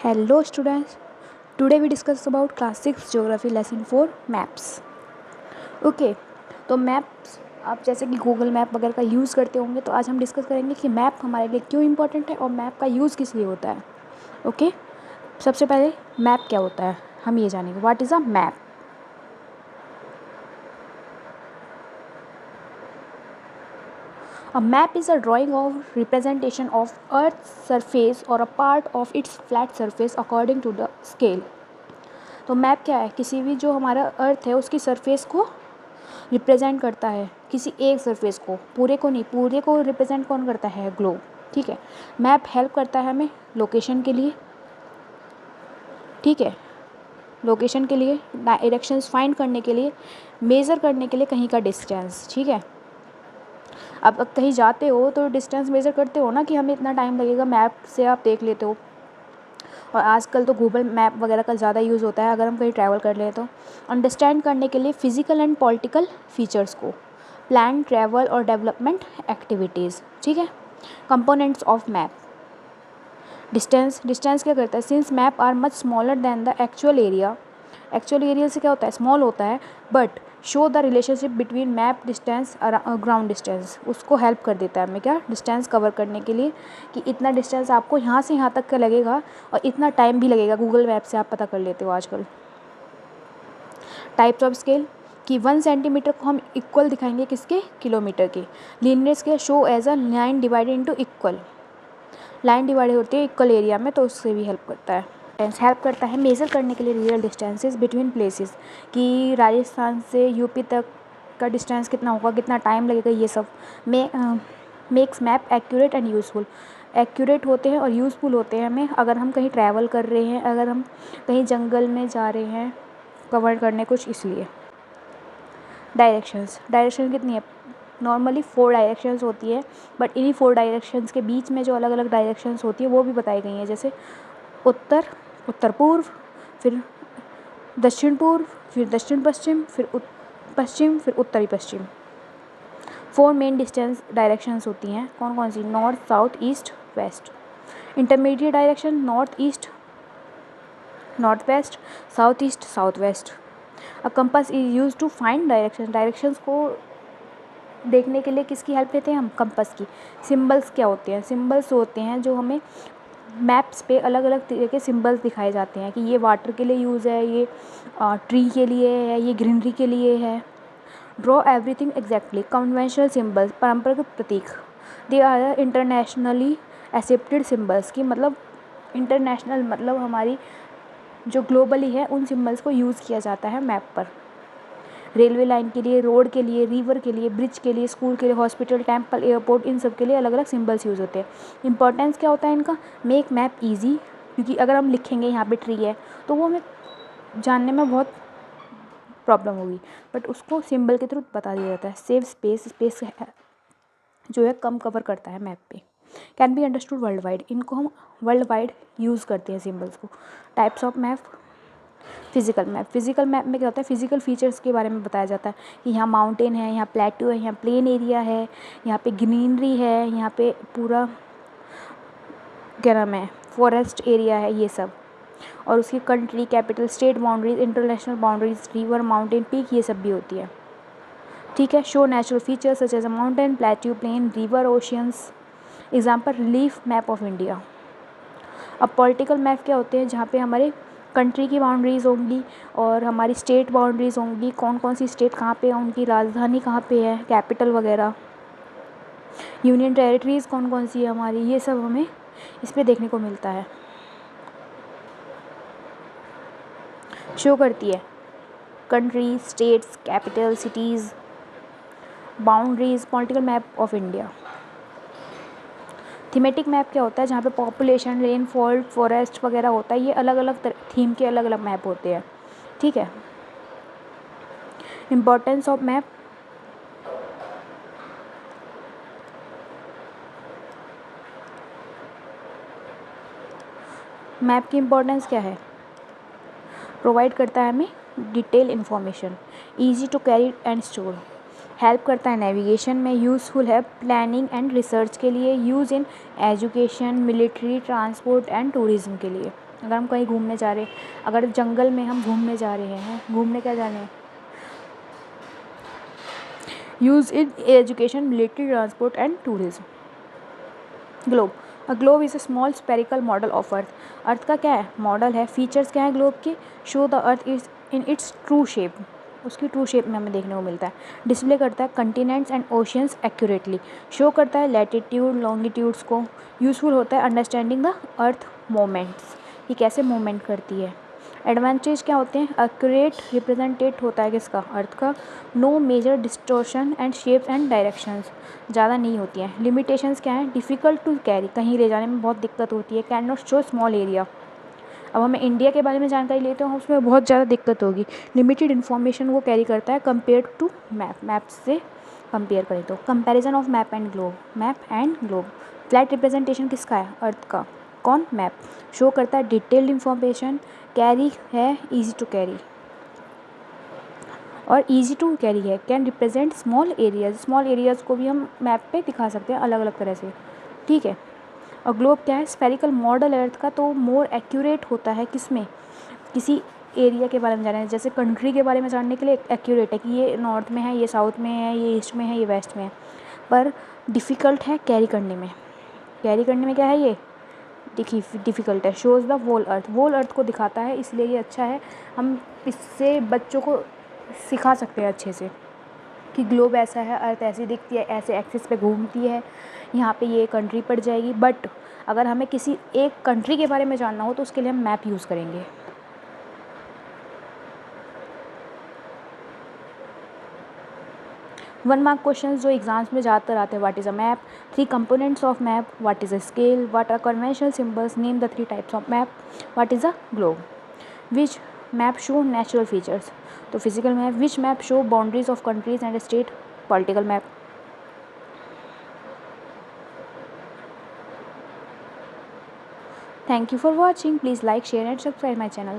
Hello students, today we discuss about class 6 geography lesson 4 maps. Okay तो maps आप जैसे कि गूगल मैप वगैरह का यूज़ करते होंगे, तो आज हम डिस्कस करेंगे कि मैप हमारे लिए क्यों इम्पोर्टेंट है और मैप का यूज़ किस लिए होता है. ओके सबसे पहले मैप क्या होता है हम ये जानेंगे. What is a map? A map is a drawing or representation of Earth's surface or a part of its flat surface according to the scale. तो मैप क्या है? किसी भी जो हमारा अर्थ है उसकी सरफेस को रिप्रेजेंट करता है, किसी एक सरफेस को, पूरे को नहीं. पूरे को रिप्रेजेंट कौन करता है? ग्लोब. ठीक है. मैप हेल्प करता है हमें लोकेशन के लिए. ठीक है, लोकेशन के लिए, डायरेक्शंस फाइंड करने के लिए, मेज़र करने के लिए कहीं का डिस्टेंस. ठीक है, अब कहीं जाते हो तो डिस्टेंस मेज़र करते हो ना कि हमें इतना टाइम लगेगा, मैप से आप देख लेते हो. और आजकल तो गूगल मैप वगैरह का ज़्यादा यूज़ होता है अगर हम कहीं ट्रैवल कर लें तो. अंडरस्टैंड करने के लिए फ़िज़िकल एंड पॉलिटिकल फीचर्स को, प्लान ट्रैवल और डेवलपमेंट एक्टिविटीज़. ठीक है. Components of map. डिस्टेंस क्या करता है? Since map are much smaller than the actual area. Actual area से क्या होता है? स्मॉल होता है. But show the relationship between map distance और ग्राउंड डिस्टेंस. उसको हेल्प कर देता है हमें क्या? डिस्टेंस कवर करने के लिए कि इतना डिस्टेंस आपको यहाँ से यहाँ तक का लगेगा और इतना टाइम भी लगेगा. गूगल मैप से आप पता कर लेते हो आजकल. टाइप्स ऑफ स्केल कि 1 सेंटीमीटर को हम इक्वल दिखाएंगे किसके? किलोमीटर के. Linear scale show as a line divided into equal. Line divide होती है इक्वल एरिया में, तो उससे भी हेल्प करता है. हेल्प करता है मेज़र करने के लिए रियल डिस्टेंसेस बिटवीन प्लेसेस कि राजस्थान से यूपी तक का डिस्टेंस कितना होगा, कितना टाइम लगेगा. ये सब makes map accurate and useful. Accurate होते हैं और यूज़फुल होते हैं हमें अगर हम कहीं ट्रैवल कर रहे हैं, अगर हम कहीं जंगल में जा रहे हैं कवर करने कुछ. इसलिए डायरेक्शन कितनी है? नॉर्मली 4 डायरेक्शंस होती है, बट इन्हीं 4 डायरेक्शंस के बीच में जो अलग अलग डायरेक्शंस होती है वो भी बताई गई हैं. जैसे उत्तर पूर्व, फिर दक्षिण पूर्व, फिर दक्षिण पश्चिम, फिर पश्चिम, फिर उत्तरी पश्चिम. 4 मेन डिस्टेंस डायरेक्शंस होती हैं. कौन कौन सी? North, south, east, west. Intermediate direction north east, north west, south east, south west. A compass is use to find directions को देखने के लिए किसकी हेल्प लेते हैं हम? कंपास की. सिंबल्स क्या होते हैं? सिंबल्स होते हैं जो हमें मैप्स पे अलग अलग तरह के सिंबल्स दिखाए जाते हैं कि ये वाटर के लिए यूज़ है, ये ट्री के लिए है, ये ग्रीनरी के लिए है. Draw everything exactly. Conventional symbols, परंपरागत प्रतीक. They are internationally accepted symbols की मतलब इंटरनेशनल मतलब हमारी जो ग्लोबली है उन सिंबल्स को यूज़ किया जाता है मैप पर. रेलवे लाइन के लिए, रोड के लिए, रिवर के लिए, ब्रिज के लिए, स्कूल के लिए, हॉस्पिटल, टेम्पल, एयरपोर्ट, इन सब के लिए अलग अलग सिंबल्स यूज़ होते हैं. इंपॉर्टेंस क्या होता है इनका? मेक मैप ईजी, क्योंकि अगर हम लिखेंगे यहाँ पे ट्री है तो वो हमें जानने में बहुत प्रॉब्लम होगी, बट उसको सिंबल के थ्रू बता दिया जाता है. सेव स्पेस जो है कम कवर करता है मैप पे. Can be understood world wide. इनको हम वर्ल्ड वाइड यूज़ करते हैं सिंबल्स को. Types of map. Physical map में क्या होता है? फिजिकल फीचर्स के बारे में बताया जाता है कि यहाँ माउंटेन है, यहाँ प्लेट्यू है, यहाँ प्लेन एरिया है, यहाँ पे ग्रीनरी है, यहाँ पे पूरा क्या नाम है फॉरेस्ट एरिया है, ये सब. और उसकी country, capital, state boundaries, international boundaries, river, mountain, peak, ये सब भी होती है. ठीक है. Show natural features such as a mountain, plateau, plain, river, oceans. Example relief map of India. अब पॉलिटिकल मैप क्या होते हैं? जहाँ पे हमारे कंट्री की बाउंड्रीज़ होंगी और हमारी स्टेट बाउंड्रीज़ होंगी. कौन कौन सी स्टेट कहाँ पे है, उनकी राजधानी कहाँ पे है, कैपिटल वगैरह. यूनियन टेरिटरीज़ कौन कौन सी है हमारी, ये सब हमें इस पे देखने को मिलता है. शो करती है country, states, capital, cities, boundaries. Political map of India. Thematic map क्या होता है? जहाँ पे पॉपुलेशन, रेनफॉल, फॉरेस्ट वगैरह होता है. ये अलग अलग थीम के अलग अलग मैप होते हैं. ठीक है. Importance of map. मैप की इम्पोर्टेंस क्या है? प्रोवाइड करता है हमें detail information, easy to carry and store. Help करता है नेविगेशन में, यूज़फुल है प्लानिंग एंड रिसर्च के लिए, use in education, military, transport and tourism के लिए. अगर हम कहीं घूमने जा रहे हैं, अगर जंगल में हम घूमने जा रहे हैं, घूमने क्या जा रहे हैं, use in education, military, transport and tourism. Globe, a globe is a small spherical model of earth. Earth का क्या है, मॉडल है। फीचर्स क्या है ग्लोब के, show the earth is in its true shape, उसकी ट्रू शेप में हमें देखने को मिलता है। डिस्प्ले करता है continents and oceans accurately, show करता है लैटिट्यूड लॉन्गिट्यूड्स को। यूज़फुल होता है अंडरस्टैंडिंग द अर्थ मोमेंट्स, ये कैसे मूवमेंट करती है। एडवांटेज क्या होते हैं, एक्यूरेट रिप्रेजेंटेट होता है किसका, अर्थ का। No major distortion and shapes and directions, ज़्यादा नहीं होती हैं। लिमिटेशंस क्या है, डिफ़िकल्ट टू कैरी, कहीं ले जाने में बहुत दिक्कत होती है। Can not show small area, अब हमें इंडिया के बारे में जानकारी लेते हो उसमें बहुत ज़्यादा दिक्कत होगी। लिमिटेड इन्फॉर्मेशन वो कैरी करता है कंपेयर टू मैप, मैप से कंपेयर करें तो। Comparison of map and globe, map and globe. Flat representation किसका है, अर्थ का। कौन, मैप। शो करता है डिटेल्ड इन्फॉर्मेशन, कैरी है ईजी टू कैरी और ईजी टू कैरी है। Can represent small areas, small areas को भी हम मैप पे दिखा सकते हैं अलग अलग तरह से, ठीक है। और ग्लोब क्या है, स्फेरिकल मॉडल अर्थ का, तो मोर एक्यूरेट होता है किसमें, किसी एरिया के बारे में जानने, जैसे कंट्री के बारे में जानने के लिए एक्यूरेट है कि ये नॉर्थ में है, ये साउथ में है, ये ईस्ट में है, ये वेस्ट में है। पर डिफ़िकल्ट है कैरी करने में, कैरी करने में क्या है ये डिफ़िकल्ट है। शोज़ द वोल अर्थ को दिखाता है, इसलिए ये अच्छा है। हम इससे बच्चों को सिखा सकते हैं अच्छे से कि ग्लोब ऐसा है, अर्थ ऐसी दिखती है, ऐसे एक्सिस पे घूमती है, यहाँ पे ये कंट्री पड़ जाएगी। बट अगर हमें किसी एक कंट्री के बारे में जानना हो तो उसके लिए हम मैप यूज़ करेंगे। 1 मार्क क्वेश्चन जो एग्जाम्स में ज़्यादातर आते हैं, what is a map, 3 components of map, what is a scale, what are conventional symbols, name the 3 types of map, what is a globe, which map show natural features, तो physical map, which map show boundaries of countries and state, political map. Thank you for watching. Please like, share and subscribe my channel.